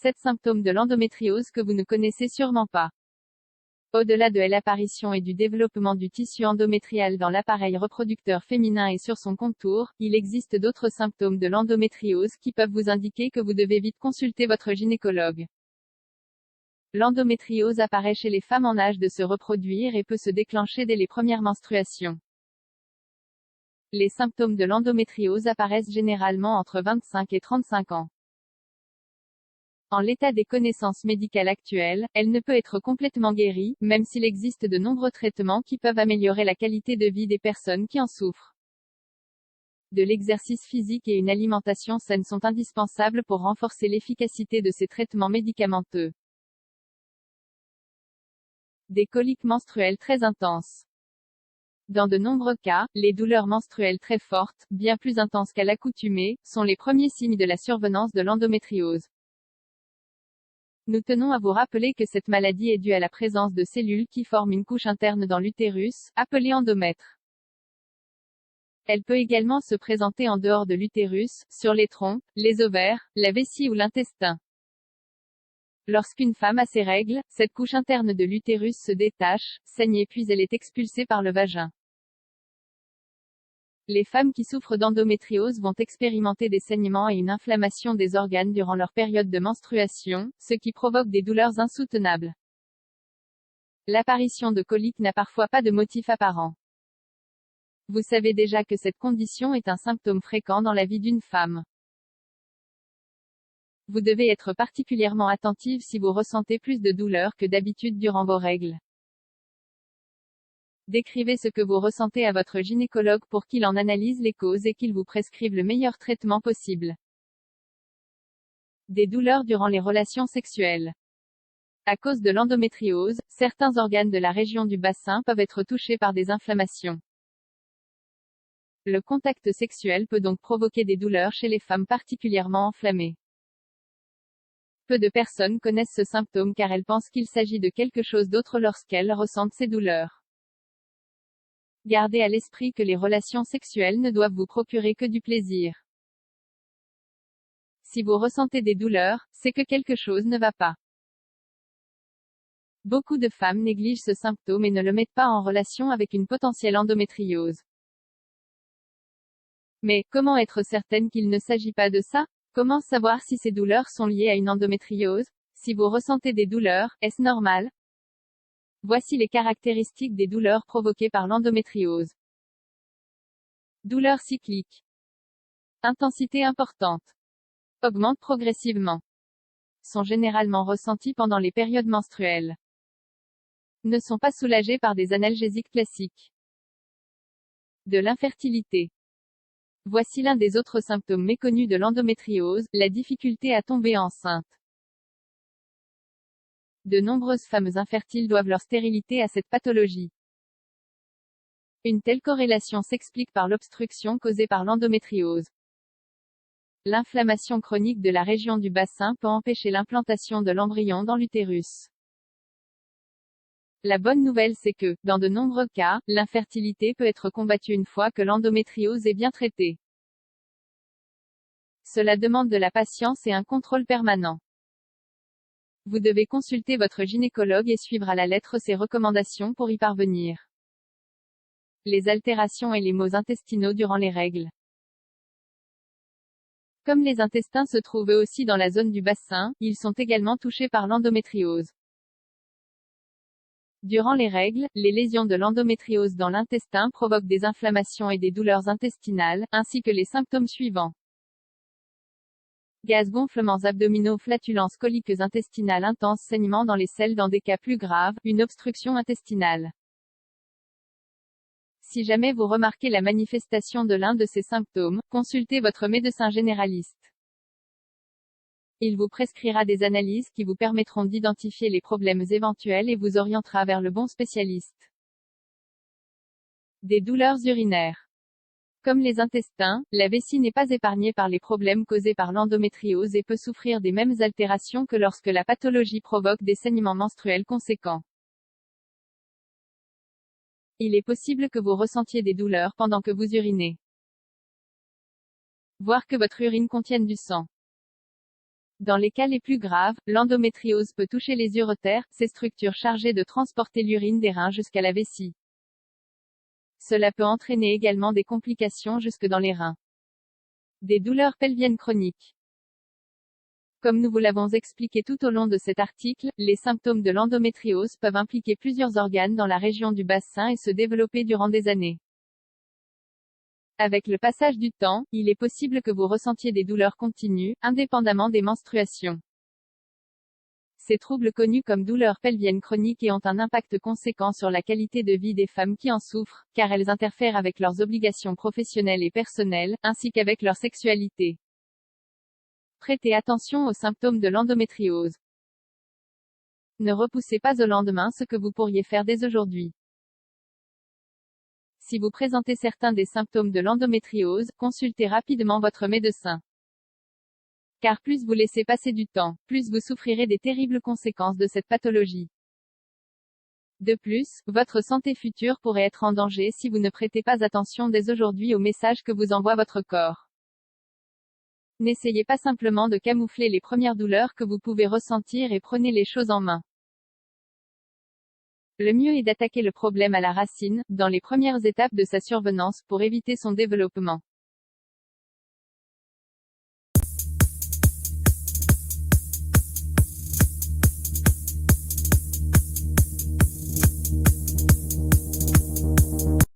7 symptômes de l'endométriose que vous ne connaissez sûrement pas. Au-delà de l'apparition et du développement du tissu endométrial dans l'appareil reproducteur féminin et sur son contour, il existe d'autres symptômes de l'endométriose qui peuvent vous indiquer que vous devez vite consulter votre gynécologue. L'endométriose apparaît chez les femmes en âge de se reproduire et peut se déclencher dès les premières menstruations. Les symptômes de l'endométriose apparaissent généralement entre 25 et 35 ans. En l'état des connaissances médicales actuelles, elle ne peut être complètement guérie, même s'il existe de nombreux traitements qui peuvent améliorer la qualité de vie des personnes qui en souffrent. De l'exercice physique et une alimentation saine sont indispensables pour renforcer l'efficacité de ces traitements médicamenteux. Des coliques menstruelles très intenses. Dans de nombreux cas, les douleurs menstruelles très fortes, bien plus intenses qu'à l'accoutumée, sont les premiers signes de la survenance de l'endométriose. Nous tenons à vous rappeler que cette maladie est due à la présence de cellules qui forment une couche interne dans l'utérus, appelée endomètre. Elle peut également se présenter en dehors de l'utérus, sur les trompes, les ovaires, la vessie ou l'intestin. Lorsqu'une femme a ses règles, cette couche interne de l'utérus se détache, saigne puis elle est expulsée par le vagin. Les femmes qui souffrent d'endométriose vont expérimenter des saignements et une inflammation des organes durant leur période de menstruation, ce qui provoque des douleurs insoutenables. L'apparition de coliques n'a parfois pas de motif apparent. Vous savez déjà que cette condition est un symptôme fréquent dans la vie d'une femme. Vous devez être particulièrement attentive si vous ressentez plus de douleur que d'habitude durant vos règles. Décrivez ce que vous ressentez à votre gynécologue pour qu'il en analyse les causes et qu'il vous prescrive le meilleur traitement possible. Des douleurs durant les relations sexuelles. À cause de l'endométriose, certains organes de la région du bassin peuvent être touchés par des inflammations. Le contact sexuel peut donc provoquer des douleurs chez les femmes particulièrement enflammées. Peu de personnes connaissent ce symptôme car elles pensent qu'il s'agit de quelque chose d'autre lorsqu'elles ressentent ces douleurs. Gardez à l'esprit que les relations sexuelles ne doivent vous procurer que du plaisir. Si vous ressentez des douleurs, c'est que quelque chose ne va pas. Beaucoup de femmes négligent ce symptôme et ne le mettent pas en relation avec une potentielle endométriose. Mais, comment être certaine qu'il ne s'agit pas de ça? Comment savoir si ces douleurs sont liées à une endométriose? Si vous ressentez des douleurs, est-ce normal? Voici les caractéristiques des douleurs provoquées par l'endométriose. Douleurs cycliques. Intensité importante. Augmente progressivement. Sont généralement ressenties pendant les périodes menstruelles. Ne sont pas soulagées par des analgésiques classiques. De l'infertilité. Voici l'un des autres symptômes méconnus de l'endométriose, la difficulté à tomber enceinte. De nombreuses femmes infertiles doivent leur stérilité à cette pathologie. Une telle corrélation s'explique par l'obstruction causée par l'endométriose. L'inflammation chronique de la région du bassin peut empêcher l'implantation de l'embryon dans l'utérus. La bonne nouvelle c'est que, dans de nombreux cas, l'infertilité peut être combattue une fois que l'endométriose est bien traitée. Cela demande de la patience et un contrôle permanent. Vous devez consulter votre gynécologue et suivre à la lettre ses recommandations pour y parvenir. Les altérations et les maux intestinaux durant les règles. Comme les intestins se trouvent eux aussi dans la zone du bassin, ils sont également touchés par l'endométriose. Durant les règles, les lésions de l'endométriose dans l'intestin provoquent des inflammations et des douleurs intestinales, ainsi que les symptômes suivants. Gaz, gonflements abdominaux, flatulences, coliques intestinales intenses, saignements dans les selles dans des cas plus graves, une obstruction intestinale. Si jamais vous remarquez la manifestation de l'un de ces symptômes, consultez votre médecin généraliste. Il vous prescrira des analyses qui vous permettront d'identifier les problèmes éventuels et vous orientera vers le bon spécialiste. Des douleurs urinaires. Comme les intestins, la vessie n'est pas épargnée par les problèmes causés par l'endométriose et peut souffrir des mêmes altérations que lorsque la pathologie provoque des saignements menstruels conséquents. Il est possible que vous ressentiez des douleurs pendant que vous urinez. Voir que votre urine contienne du sang. Dans les cas les plus graves, l'endométriose peut toucher les uretères, ces structures chargées de transporter l'urine des reins jusqu'à la vessie. Cela peut entraîner également des complications jusque dans les reins. Des douleurs pelviennes chroniques. Comme nous vous l'avons expliqué tout au long de cet article, les symptômes de l'endométriose peuvent impliquer plusieurs organes dans la région du bassin et se développer durant des années. Avec le passage du temps, il est possible que vous ressentiez des douleurs continues, indépendamment des menstruations. Ces troubles connus comme douleurs pelviennes chroniques et ont un impact conséquent sur la qualité de vie des femmes qui en souffrent, car elles interfèrent avec leurs obligations professionnelles et personnelles, ainsi qu'avec leur sexualité. Prêtez attention aux symptômes de l'endométriose. Ne repoussez pas au lendemain ce que vous pourriez faire dès aujourd'hui. Si vous présentez certains des symptômes de l'endométriose, consultez rapidement votre médecin. Car plus vous laissez passer du temps, plus vous souffrirez des terribles conséquences de cette pathologie. De plus, votre santé future pourrait être en danger si vous ne prêtez pas attention dès aujourd'hui aux messages que vous envoie votre corps. N'essayez pas simplement de camoufler les premières douleurs que vous pouvez ressentir et prenez les choses en main. Le mieux est d'attaquer le problème à la racine, dans les premières étapes de sa survenance, pour éviter son développement.